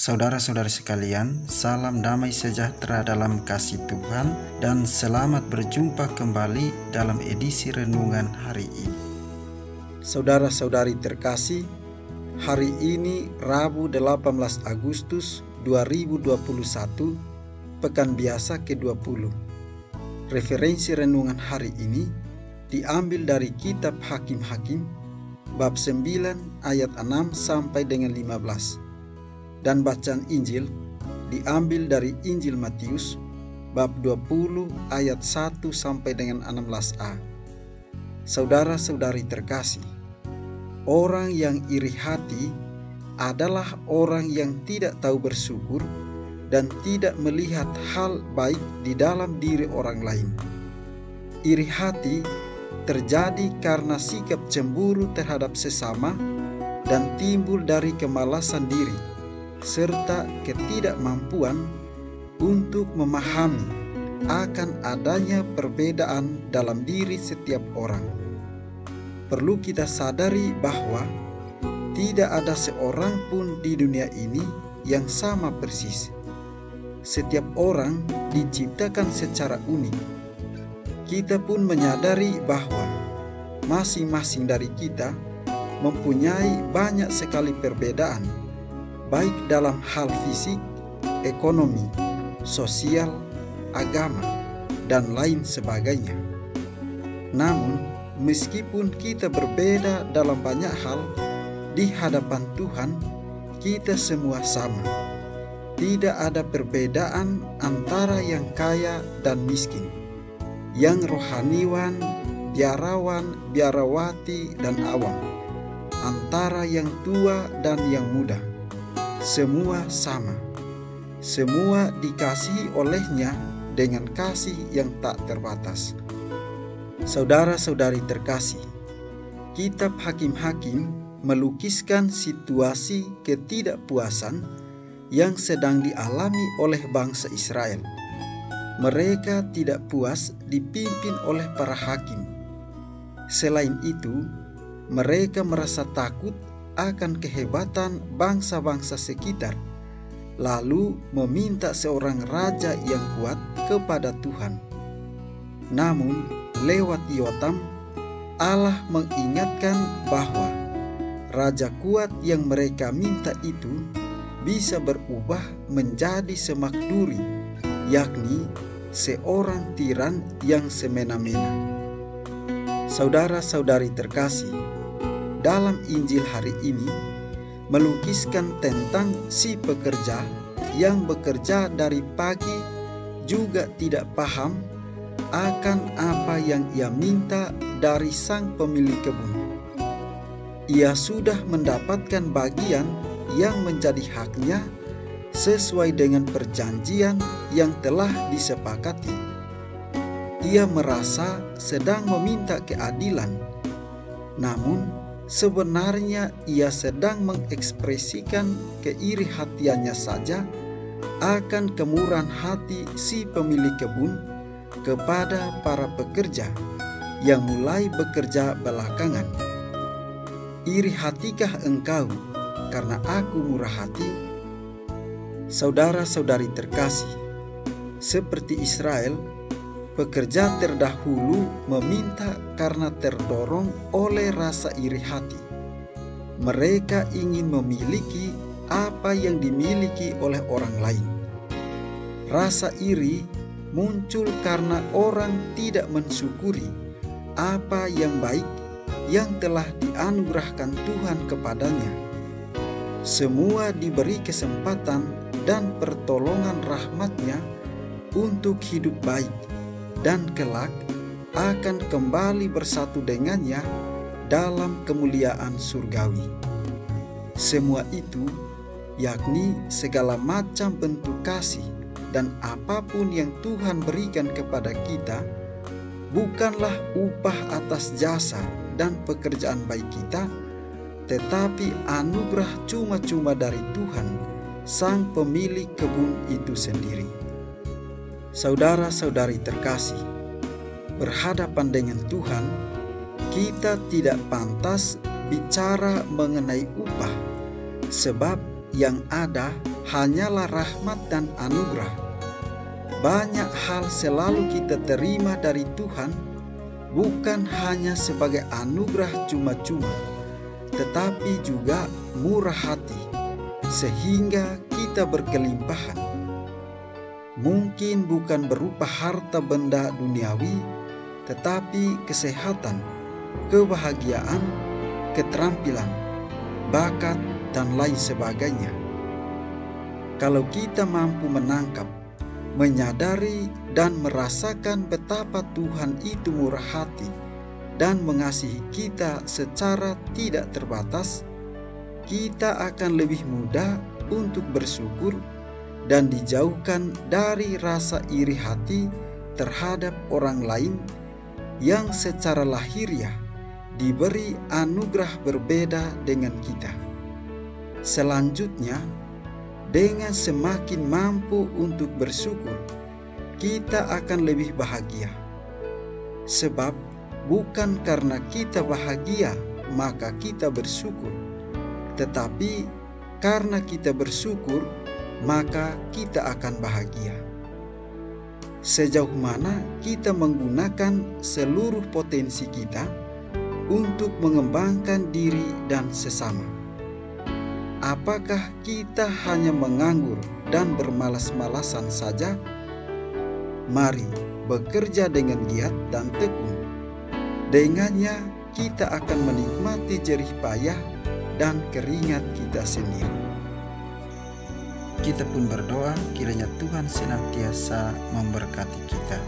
Saudara-saudari sekalian, salam damai sejahtera dalam kasih Tuhan dan selamat berjumpa kembali dalam edisi renungan hari ini. Saudara-saudari terkasih, hari ini Rabu 18 Agustus 2021, Pekan Biasa ke-20. Referensi renungan hari ini diambil dari kitab Hakim-Hakim, bab 9 ayat 6 sampai dengan 15. Dan bacaan Injil diambil dari Injil Matius bab 20 ayat 1 sampai dengan 16a. Saudara-saudari terkasih, orang yang iri hati adalah orang yang tidak tahu bersyukur dan tidak melihat hal baik di dalam diri orang lain. Iri hati terjadi karena sikap cemburu terhadap sesama dan timbul dari kemalasan diri serta ketidakmampuan untuk memahami akan adanya perbedaan dalam diri setiap orang. Perlu kita sadari bahwa tidak ada seorang pun di dunia ini yang sama persis. Setiap orang diciptakan secara unik. Kita pun menyadari bahwa masing-masing dari kita mempunyai banyak sekali perbedaan, baik dalam hal fisik, ekonomi, sosial, agama, dan lain sebagainya. Namun, meskipun kita berbeda dalam banyak hal, di hadapan Tuhan, kita semua sama. Tidak ada perbedaan antara yang kaya dan miskin, yang rohaniwan, biarawan, biarawati, dan awam, antara yang tua dan yang muda. Semua sama. Semua dikasihi olehnya dengan kasih yang tak terbatas. Saudara-saudari terkasih, kitab Hakim-Hakim melukiskan situasi ketidakpuasan yang sedang dialami oleh bangsa Israel. Mereka tidak puas dipimpin oleh para hakim. Selain itu, mereka merasa takut akan kehebatan bangsa-bangsa sekitar, lalu meminta seorang raja yang kuat kepada Tuhan. Namun, lewat Yotam, Allah mengingatkan bahwa raja kuat yang mereka minta itu bisa berubah menjadi semak duri, yakni seorang tiran yang semena-mena. Saudara-saudari terkasih, dalam Injil hari ini melukiskan tentang si pekerja yang bekerja dari pagi juga tidak paham akan apa yang ia minta dari sang pemilik kebun. Ia sudah mendapatkan bagian yang menjadi haknya sesuai dengan perjanjian yang telah disepakati. Ia merasa sedang meminta keadilan, namun sebenarnya ia sedang mengekspresikan keirihatiannya saja akan kemurahan hati si pemilik kebun kepada para pekerja yang mulai bekerja belakangan. Iri hatikah engkau karena aku murah hati? Saudara-saudari terkasih, seperti Israel, pekerja terdahulu meminta karena terdorong oleh rasa iri hati. Mereka ingin memiliki apa yang dimiliki oleh orang lain. Rasa iri muncul karena orang tidak mensyukuri apa yang baik yang telah dianugerahkan Tuhan kepadanya. Semua diberi kesempatan dan pertolongan rahmat-Nya untuk hidup baik, dan kelak akan kembali bersatu dengannya dalam kemuliaan surgawi. Semua itu, yakni segala macam bentuk kasih dan apapun yang Tuhan berikan kepada kita, bukanlah upah atas jasa dan pekerjaan baik kita, tetapi anugerah cuma-cuma dari Tuhan, sang pemilik kebun itu sendiri. Saudara-saudari terkasih, berhadapan dengan Tuhan, kita tidak pantas bicara mengenai upah, sebab yang ada hanyalah rahmat dan anugerah. Banyak hal selalu kita terima dari Tuhan, bukan hanya sebagai anugerah cuma-cuma, tetapi juga murah hati, sehingga kita berkelimpahan. Mungkin bukan berupa harta benda duniawi, tetapi kesehatan, kebahagiaan, keterampilan, bakat, dan lain sebagainya. Kalau kita mampu menangkap, menyadari, dan merasakan betapa Tuhan itu murah hati dan mengasihi kita secara tidak terbatas, kita akan lebih mudah untuk bersyukur dan dijauhkan dari rasa iri hati terhadap orang lain yang secara lahiriah diberi anugerah berbeda dengan kita. Selanjutnya, dengan semakin mampu untuk bersyukur, kita akan lebih bahagia. Sebab bukan karena kita bahagia maka kita bersyukur, tetapi karena kita bersyukur maka kita akan bahagia. Sejauh mana kita menggunakan seluruh potensi kita untuk mengembangkan diri dan sesama? Apakah kita hanya menganggur dan bermalas-malasan saja? Mari bekerja dengan giat dan tekun. Dengannya kita akan menikmati jerih payah dan keringat kita sendiri. Kita pun berdoa kiranya Tuhan senantiasa memberkati kita.